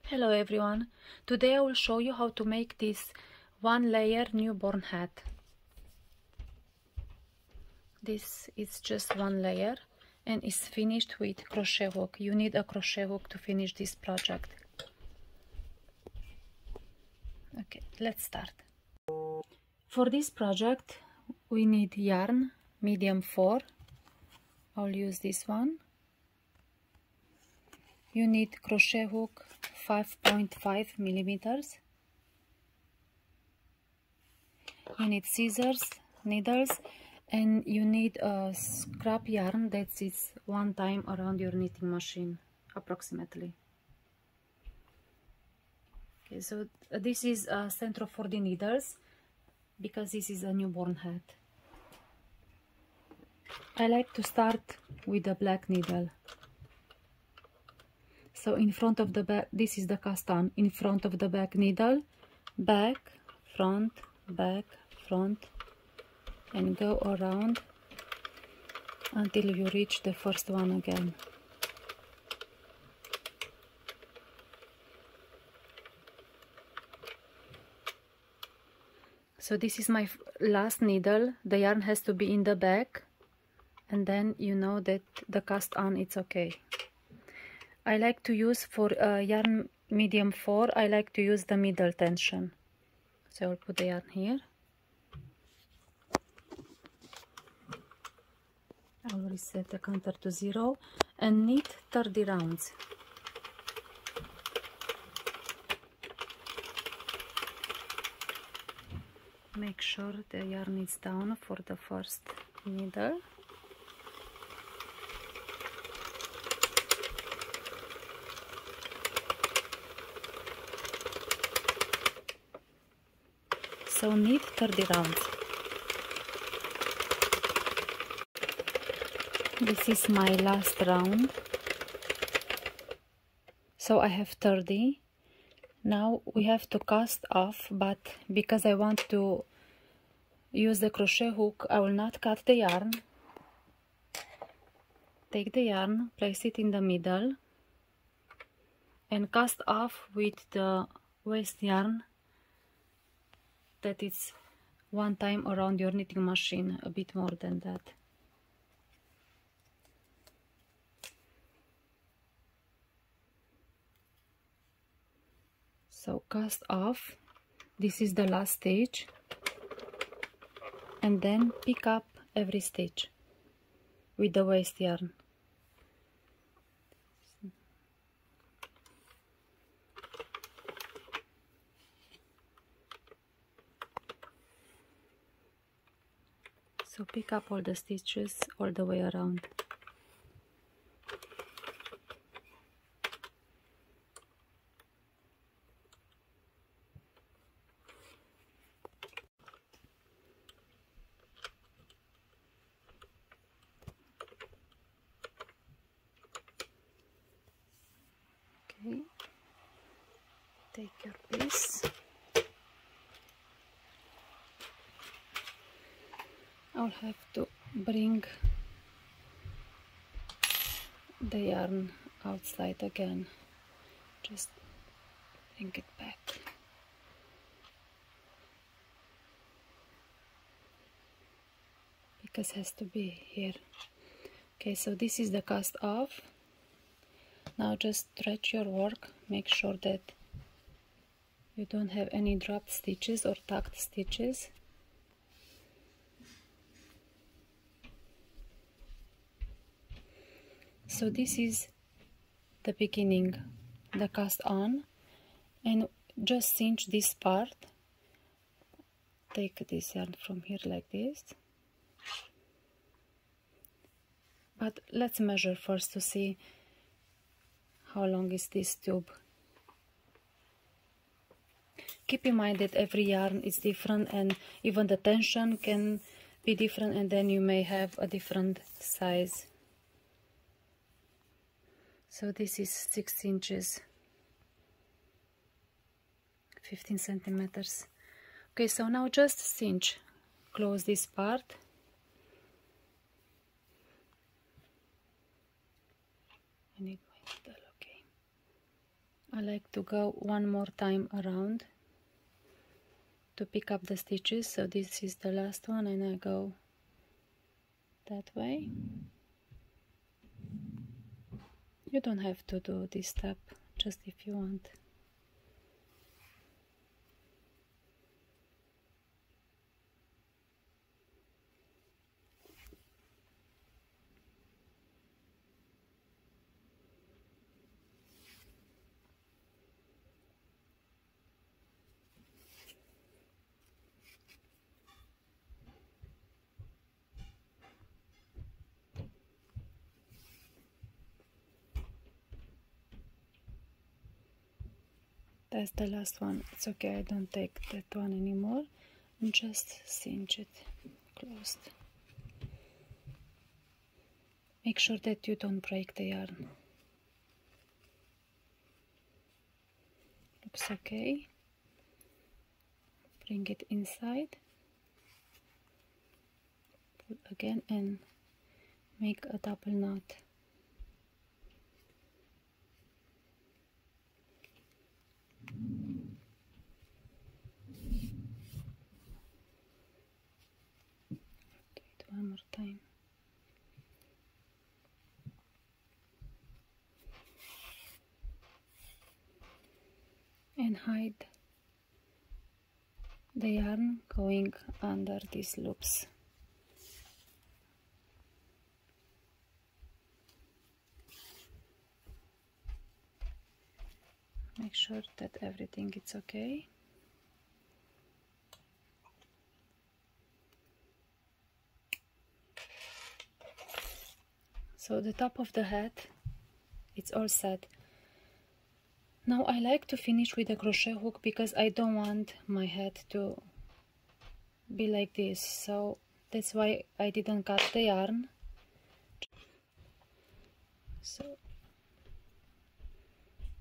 Hello everyone, today I will show you how to make this one layer newborn hat. This is just one layer and is finished with crochet hook. You need a crochet hook to finish this project. Okay, let's start. For this project we need yarn medium 4. I'll use this one. You need crochet hook 5.5 millimeters. You need scissors, needles, and you need a scrap yarn that sits one time around your knitting machine, approximately. Okay, so this is a Sentro for the needles, because this is a newborn hat. I like to start with a black needle. So in front of the back, this is the cast on, in front of the back needle, back, front, and go around until you reach the first one again. So this is my last needle. The yarn has to be in the back, and then you know that the cast on it's okay. I like to use for yarn medium 4, I like to use the middle tension. So I'll put the yarn here. I'll reset the counter to 0 and knit 30 rounds. Make sure the yarn is down for the first needle. So knit 30 rounds. This is my last round. So I have 30. Now we have to cast off, but because I want to use the crochet hook, I will not cut the yarn. Take the yarn, place it in the middle, and cast off with the waste yarn that is one time around your knitting machine, a bit more than that. So cast off, this is the last stitch, and then pick up every stitch with the waste yarn. So pick up all the stitches all the way around. Okay, take your piece. I'll have to bring the yarn outside again. Just bring it back. Because it has to be here. Okay, so this is the cast off. Now just stretch your work. Make sure that you don't have any dropped stitches or tucked stitches. So this is the beginning, the cast on, and just cinch this part. Take this yarn from here like this. But let's measure first to see how long is this tube. Keep in mind that every yarn is different, and even the tension can be different, and then you may have a different size. So this is 6 inches, 15 centimeters. Okay, so now just cinch, close this part. I need my needle, okay. I like to go one more time around to pick up the stitches. So this is the last one, and I go that way. You don't have to do this step, just if you want. That's the last one. It's okay, I don't take that one anymore. And just cinch it closed. Make sure that you don't break the yarn. Looks okay. Bring it inside. Pull again and make a double knot. Do it one more time. And hide the yarn going under these loops. Make sure that everything is okay. So the top of the hat, it's all set. Now I like to finish with a crochet hook because I don't want my hat to be like this. So that's why I didn't cut the yarn. So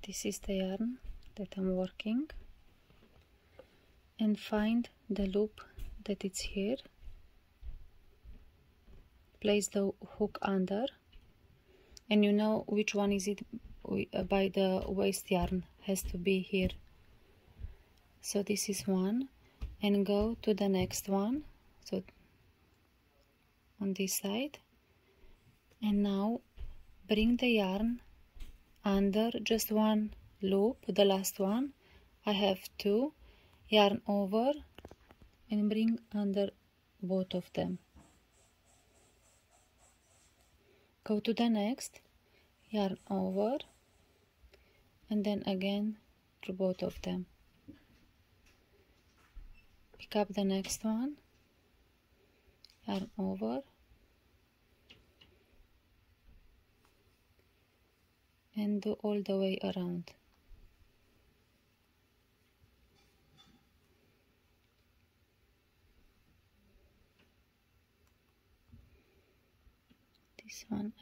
this is the yarn that I'm working. And find the loop that it's here. Place the hook under. And you know which one is it by the waist yarn, has to be here. So this is one, and go to the next one, so on this side, and now bring the yarn under just one loop, the last one. I have two, yarn over and bring under both of them. Go to the next, yarn over, and then again through both of them. Pick up the next one, yarn over, and do all the way around. This one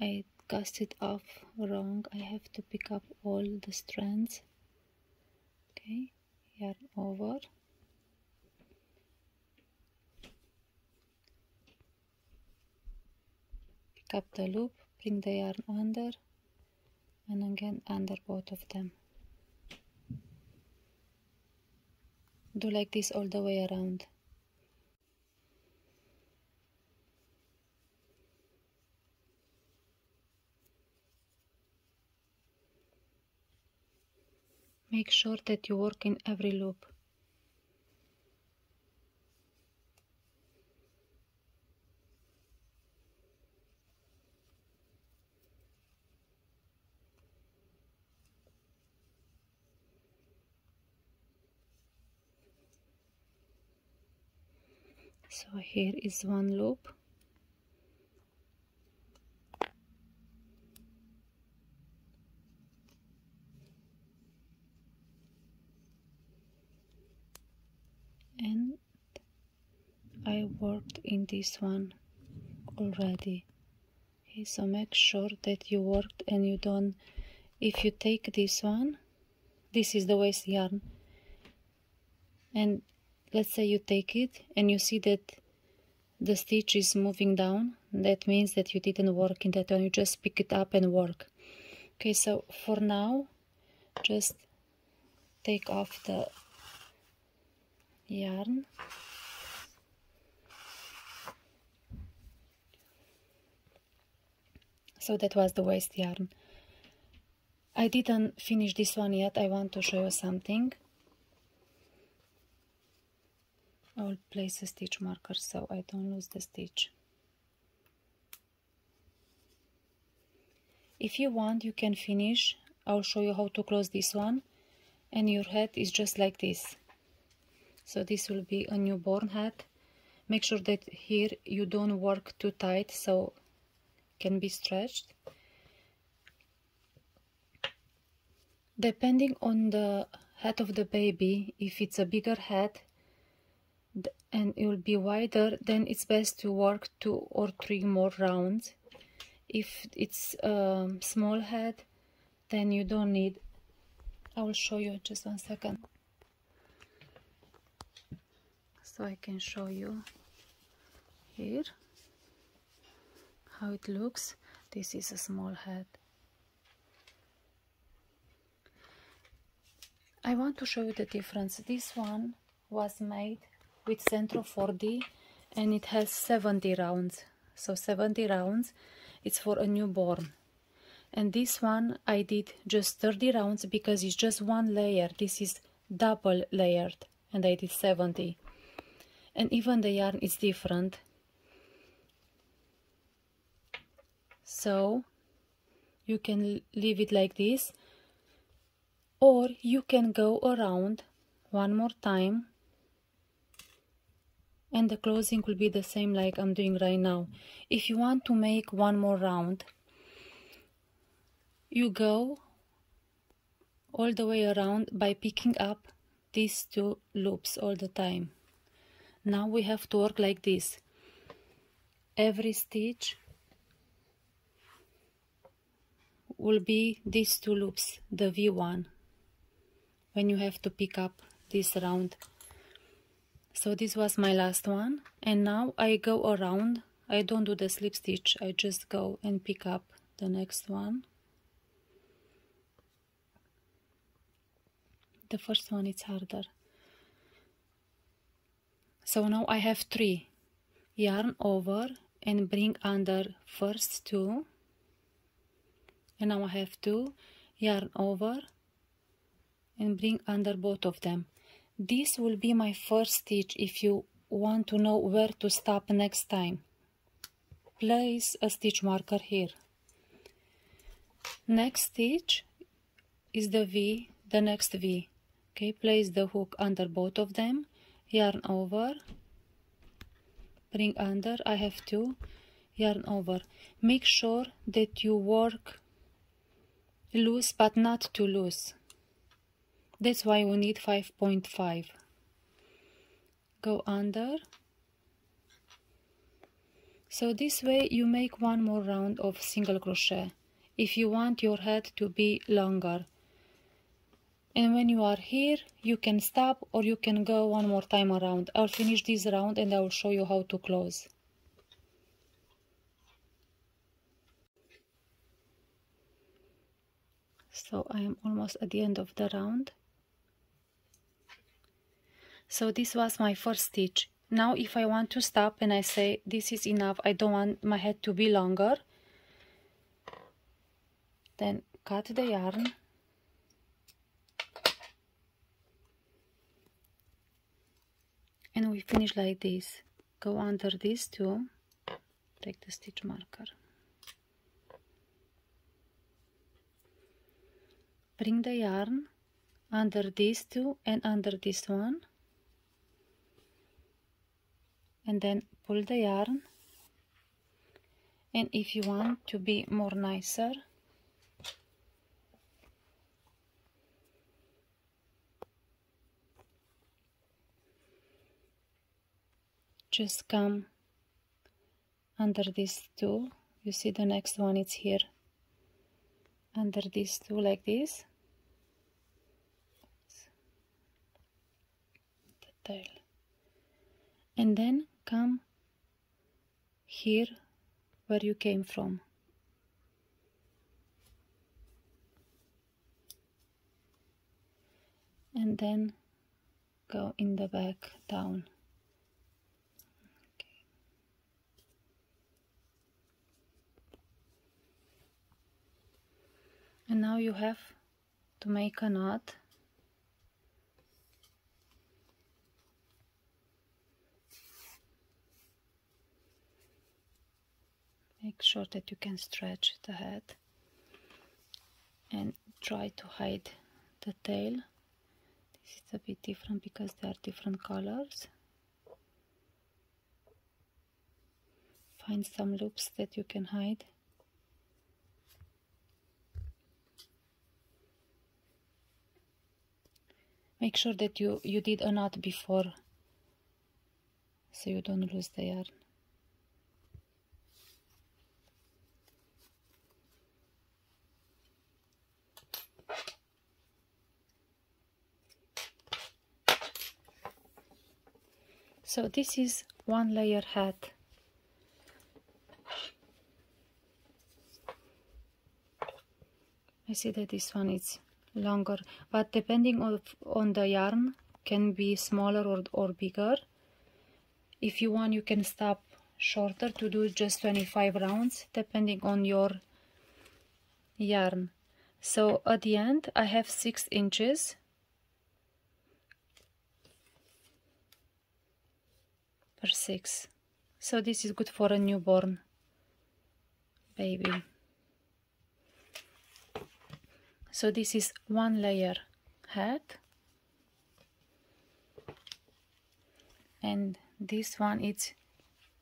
I cast it off wrong. I have to pick up all the strands. Okay, yarn over, pick up the loop, bring the yarn under, and again under both of them. Do like this all the way around. Make sure that you work in every loop. So here is one loop. And I worked in this one already. Okay, so make sure that you worked and you don't, if you take this one, this is the waist yarn, and let's say you take it and you see that the stitch is moving down, that means that you didn't work in that one, you just pick it up and work. Okay, so for now just take off the yarn. So that was the waste yarn. I didn't finish this one yet. I want to show you something. I will place a stitch marker so I don't lose the stitch. If you want, you can finish. I'll show you how to close this one, and your head is just like this. So this will be a newborn head. Make sure that here you don't work too tight so it can be stretched. Depending on the head of the baby, if it's a bigger head and it will be wider, then it's best to work 2 or 3 more rounds. If it's a small head, then you don't need. I will show you just 1 second so I can show you here how it looks. This is a small head. I want to show you the difference. This one was made with Sentro 4D and it has 70 rounds. So 70 rounds, it's for a newborn. And this one I did just 30 rounds because it's just one layer. This is double layered and I did 70. And even the yarn is different. So you can leave it like this, or you can go around one more time and the closing will be the same like I'm doing right now. If you want to make one more round, you go all the way around by picking up these 2 loops all the time. Now we have to work like this. Every stitch will be these 2 loops, the V1, when you have to pick up this round. So this was my last one, and now I go around. I don't do the slip stitch, I just go and pick up the next one. The first one is harder. So now I have 3. Yarn over and bring under first 2, and now I have 2. Yarn over and bring under both of them. This will be my first stitch. If you want to know where to stop next time, place a stitch marker here. Next stitch is the V, the next V. Okay, place the hook under both of them, yarn over, bring under, I have 2, yarn over. Make sure that you work loose but not too loose. That's why we need 5.5. Go under. So this way you make one more round of single crochet if you want your head to be longer. And when you are here, you can stop or you can go one more time around. I'll finish this round and I will show you how to close. So I am almost at the end of the round. So this was my first stitch. Now if I want to stop and I say this is enough, I don't want my head to be longer, then cut the yarn and we finish like this. Go under these 2, take the stitch marker, bring the yarn under these 2 and under this one, and then pull the yarn. And if you want to be more nicer, just come under these 2. You see the next one, it's here under these 2 like this, the tail, and then come here where you came from. and then go in the back down. Okay. And now you have to make a knot. Make sure that you can stretch the head and try to hide the tail. This is a bit different because they are different colors. Find some loops that you can hide. Make sure that you did a knot before, so you don't lose the yarn. So this is one layer hat. I see that this one is longer, but depending on the yarn, can be smaller or bigger. If you want, you can stop shorter to do just 25 rounds, depending on your yarn. So at the end I have 6 inches. Per 6. So this is good for a newborn baby. So this is one layer hat, and this one is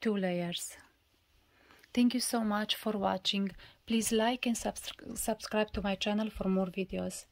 2 layers. Thank you so much for watching. Please like and subscribe to my channel for more videos.